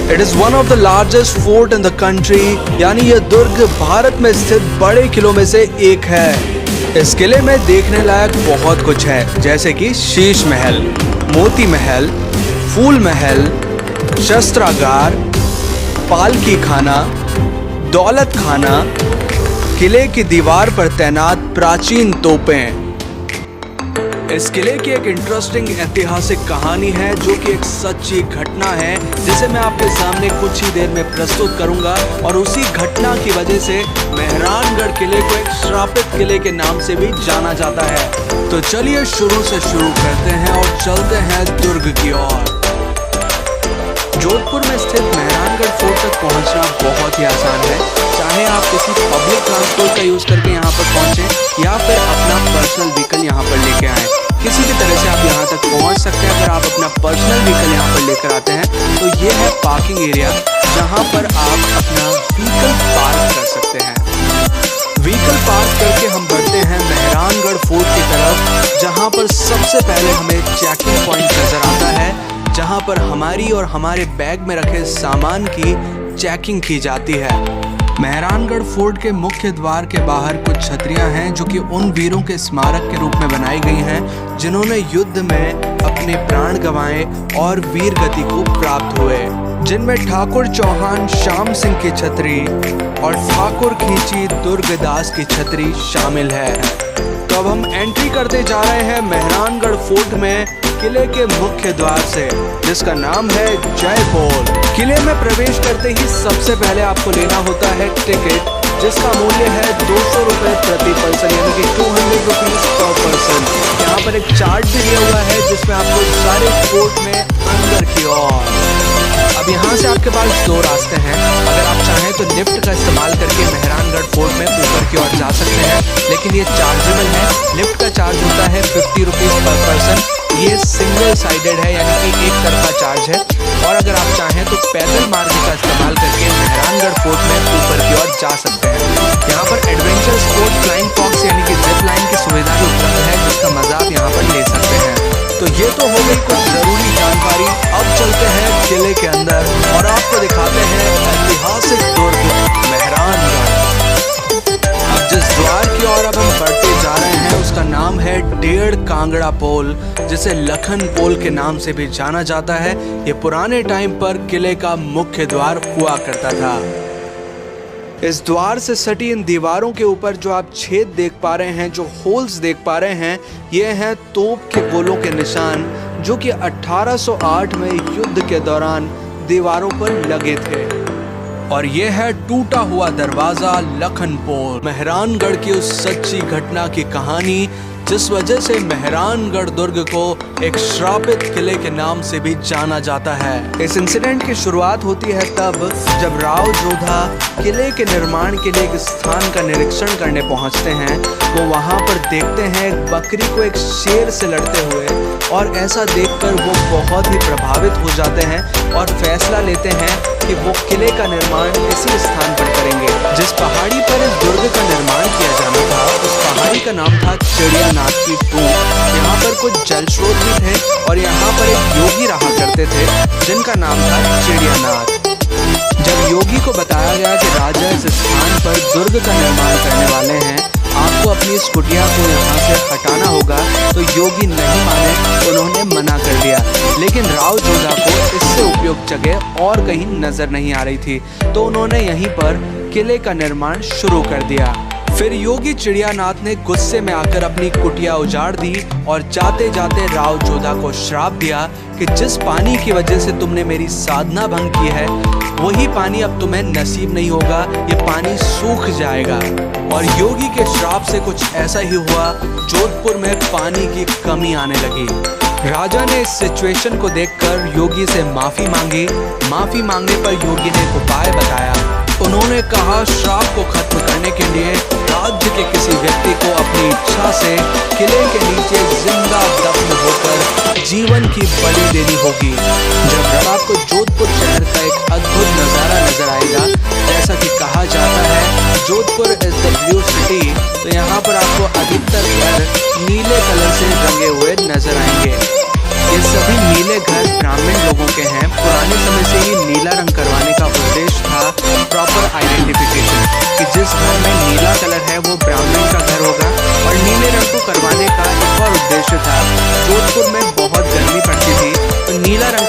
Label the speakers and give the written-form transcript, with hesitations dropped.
Speaker 1: It is one of the largest fort in the country, यानी यह दुर्ग भारत में स्थित बड़े किलों में से एक है। इस किले में देखने लायक बहुत कुछ है, जैसे कि शीश महल, मोती महल, फूल महल, शस्त्रागार, पालकी खाना, दौलत खाना, किले की दीवार पर तैनात प्राचीन तोपें। इस किले की एक इंटरेस्टिंग ऐतिहासिक कहानी है जो कि एक सच्ची घटना है, जिसे मैं आपके सामने कुछ ही देर में प्रस्तुत करूंगा। और उसी घटना की वजह से मेहरानगढ़ किले को एक श्रापित किले के नाम से भी जाना जाता है। तो चलिए शुरू से शुरू करते हैं और चलते हैं दुर्ग की ओर। जोधपुर में स्थित मेहरानगढ़ फोर्ट तक पहुंचना बहुत ही आसान है, चाहे आप किसी पब्लिक ट्रांसपोर्ट का यूज करके यहाँ पर पहुंचे या फिर अपना पर्सनल व्हीकल यहाँ पर लेके आए। किसी भी तरह से आप यहाँ तक पहुँच सकते हैं। अगर आप अपना पर्सनल व्हीकल यहाँ पर लेकर आते हैं तो ये है पार्किंग एरिया, जहाँ पर आप अपना व्हीकल पार्क कर सकते हैं। व्हीकल पार्क करके हम बढ़ते हैं मेहरानगढ़ फोर्ट की तरफ, जहाँ पर सबसे पहले हमें चेकिंग पॉइंट नजर आता है, जहाँ पर हमारी और हमारे बैग में रखे सामान की चेकिंग की जाती है। मेहरानगढ़ फोर्ट के मुख्य द्वार के बाहर कुछ छतरियां हैं जो कि उन वीरों के स्मारक के रूप में बनाई गई हैं जिन्होंने युद्ध में अपने प्राण गंवाए और वीर गति को प्राप्त हुए, जिनमें ठाकुर चौहान श्याम सिंह की छतरी और ठाकुर खींची दुर्गदास की छतरी शामिल है। तो अब हम एंट्री करते जा रहे हैं मेहरानगढ़ फोर्ट में किले के मुख्य द्वार से, जिसका नाम है जय पोल। किले में प्रवेश करते ही सबसे पहले आपको लेना होता है टिकट, जिसका मूल्य है 200 रुपये प्रति पर्सन, यानी कि 200 रुपीज पर पर्सन। यहाँ पर एक चार्ट भी दिया हुआ है जिसमें आपको सारे फोर्ट में अंदर की ओर। अब यहाँ से आपके पास दो रास्ते हैं। अगर आप चाहें तो लिफ्ट का इस्तेमाल करके मेहरानगढ़ फोर्ट में ऊपर की ओर जा सकते हैं, लेकिन ये चार्जेबल है। लिफ्ट का चार्ज होता है 50 रुपीज पर पर्सन। ये सिंगल साइडेड है, यानी कि एक तरफा चार्ज है। और अगर आप चाहें तो पैदल मार्ग का इस्तेमाल करके मेहरानगढ़ फोर्ट में ऊपर की ओर जा सकते हैं। यहाँ पर एडवेंचर स्पोर्ट फ्लाइंग फॉक्स यानी कि जिप लाइन की सुविधा भी उपलब्ध है, जिसका मजा आप यहाँ पर ले सकते हैं। तो ये तो हो गई कुछ जरूरी जानकारी। अब चलते हैं किले के अंदर और आपको दिखाते हैं ऐतिहासिक दुर्ग मेहरानगढ़। अब जिस द्वार की ओर अब हम बढ़ते जा रहे हैं उसका नाम है डेढ़ कांगड़ा पोल, जिसे लखन पोल के नाम से भी जाना जाता है। ये पुराने टाइम पर किले का मुख्य द्वार हुआ करता था। इस द्वार से सटी इन दीवारों के ऊपर जो आप छेद देख पा रहे हैं, जो होल्स देख पा रहे हैं, ये हैं तोप के गोलों के निशान, जो कि 1808 में युद्ध के दौरान दीवारों पर लगे थे। और ये है टूटा हुआ दरवाजा लखन पोल, मेहरानगढ़ की उस सच्ची घटना की कहानी जिस वजह से मेहरानगढ़ दुर्ग को एक श्रापित किले के नाम से भी जाना जाता है। इस इंसिडेंट की शुरुआत होती है तब जब राव जोधा किले के निर्माण के लिए एक स्थान का निरीक्षण करने पहुंचते हैं। वो वहां पर देखते हैं एक बकरी को एक शेर से लड़ते हुए, और ऐसा देखकर वो बहुत ही प्रभावित हो जाते हैं और फैसला लेते हैं कि वो किले का निर्माण इसी स्थान पर करेंगे। जिस पहाड़ी पर इस दुर्ग का निर्माण किया जाना था उस पहाड़ी का नाम था चिड़ियानाथ की टूट। यहाँ पर कुछ जल स्रोत भी थे और यहाँ पर एक योगी रहा करते थे जिनका नाम था चिड़ियानाथ। जब योगी को बताया गया कि राजा इस स्थान पर दुर्ग का निर्माण करने वाले हैं, आपको अपनी इस कुटिया को यहाँ से हटाना होगा, तो योगी नहीं माने, उन्होंने मना कर दिया। लेकिन राव जोधा को इससे उपयुक्त जगह और कहीं नजर नहीं आ रही थी, तो उन्होंने यहीं पर किले का निर्माण शुरू कर दिया। फिर योगी चिड़ियानाथ ने गुस्से में आकर अपनी कुटिया उजाड़ दी और जाते जाते राव जोधा को श्राप दिया कि जिस पानी की वजह से तुमने मेरी साधना भंग की है, वही पानी अब तुम्हें नसीब नहीं होगा, ये पानी सूख जाएगा। और योगी के श्राप से कुछ ऐसा ही हुआ, जोधपुर में पानी की कमी आने लगी। राजा ने इस सिचुएशन को देखकर योगी से माफी मांगी। माफी मांगने पर योगी ने एक उपाय बताया। उन्होंने कहा श्राप को खत्म करने के लिए राज्य के किसी व्यक्ति को अपनी इच्छा से किले के नीचे जिंदा दफन होकर जीवन की बलि देनी होगी। जब आपको जोधपुर शहर का एक अद्भुत नज़ारा नजर आएगा, जैसा कि कहा जाता है Jodhpur is the blue city, तो यहाँ पर आपको अधिकतर घर नीले कलर से रंगे हुए नजर आएंगे। ये सभी नीले घर ब्राह्मण लोगों के हैं। पुराने समय से ही नीला रंग करवाने का उद्देश्य था प्रॉपर आइडेंटिफिकेशन, कि जिस घर में नीला कलर है वो ब्राह्मण का घर होगा। और नीले रंग को करवाने का एक और उद्देश्य था, जोधपुर में बहुत गर्मी पड़ती थी तो नीला रंग